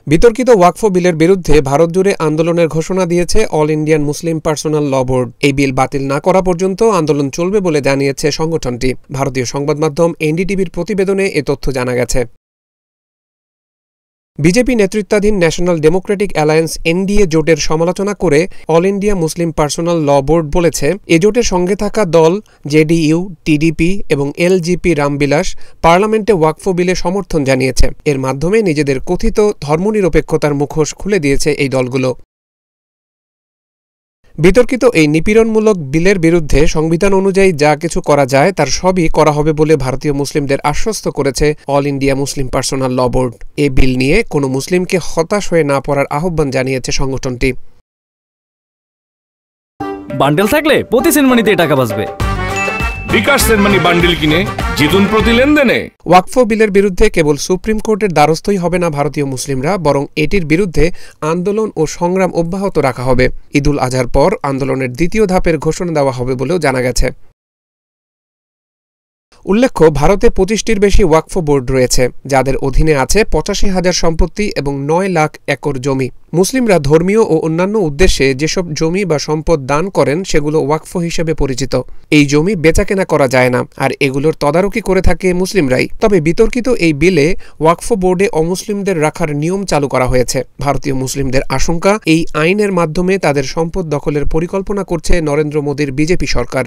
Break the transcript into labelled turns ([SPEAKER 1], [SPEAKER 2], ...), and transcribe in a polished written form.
[SPEAKER 1] বিতর্কিত ওয়াকফ বিলের বিরুদ্ধে ভারত জুড়ে আন্দোলনের ঘোষণা দিয়েছে অল ইন্ডিয়ান মুসলিম পার্সোনাল ল বোর্ড। এই বিল বাতিল না করা পর্যন্ত আন্দোলন চলবে বলে জানিয়েছে সংগঠনটি। ভারতীয় সংবাদ মাধ্যম এনডিটিভির প্রতিবেদনে এ তথ্য জানা গেছে। বিজেপি নেতৃত্বাধীন ন্যাশনাল ডেমোক্রেটিক অ্যালায়েন্স এনডিএ জোটের সমালোচনা করে অল ইন্ডিয়া মুসলিম পার্সোনাল ল বোর্ড বলেছে, এ জোটের সঙ্গে থাকা দল জেডিইউ, টিডিপি এবং এলজিপি রামবিলাস পার্লামেন্টে ওয়াকফ বিলে সমর্থন জানিয়েছে। এর মাধ্যমে নিজেদের কথিত ধর্মনিরপেক্ষতার মুখোশ খুলে দিয়েছে এই দলগুলো। বিতর্কিত এই নিপীড়নমূলক বিলের বিরুদ্ধে সংবিধান অনুযায়ী যা কিছু করা যায় তার সবই করা হবে বলে ভারতীয় মুসলিমদের আশ্বস্ত করেছে অল ইন্ডিয়া মুসলিম পার্সোনাল ল বোর্ড। এ বিল নিয়ে কোনো মুসলিমকে হতাশ হয়ে না পড়ার আহ্বান জানিয়েছে সংগঠনটি।
[SPEAKER 2] বান্ডেল থাকলে প্রতি সেনমানিতে টাকা বাঁচবে।
[SPEAKER 3] বিকাশ সেনমানি বান্ডেল কিনে জিতুন প্রতি লেনদেনে।
[SPEAKER 1] ওয়াকফ বিলের বিরুদ্ধে কেবল সুপ্রিম কোর্টের দ্বারস্থই হবে না ভারতীয় মুসলিমরা, বরং এটির বিরুদ্ধে আন্দোলন ও সংগ্রাম অব্যাহত রাখা হবে। ঈদুল আজহার পর আন্দোলনের দ্বিতীয় ধাপের ঘোষণা দেওয়া হবে বলেও জানা গেছে। উল্লেখ্য, ভারতে ২৫টির বেশি ওয়াকফ বোর্ড রয়েছে, যাদের অধীনে আছে ৮৫,০০০ সম্পত্তি এবং ৯ লাখ একর জমি। মুসলিমরা ধর্মীয় ও অন্যান্য উদ্দেশ্যে যেসব জমি বা সম্পদ দান করেন সেগুলো ওয়াকফ হিসেবে পরিচিত। এই জমি বেচাকেনা করা যায় না, আর এগুলোর তদারকি করে থাকে মুসলিমরাই। তবে বিতর্কিত এই বিলে ওয়াকফ বোর্ডে অমুসলিমদের রাখার নিয়ম চালু করা হয়েছে। ভারতীয় মুসলিমদের আশঙ্কা, এই আইনের মাধ্যমে তাদের সম্পদ দখলের পরিকল্পনা করছে নরেন্দ্র মোদীর বিজেপি সরকার।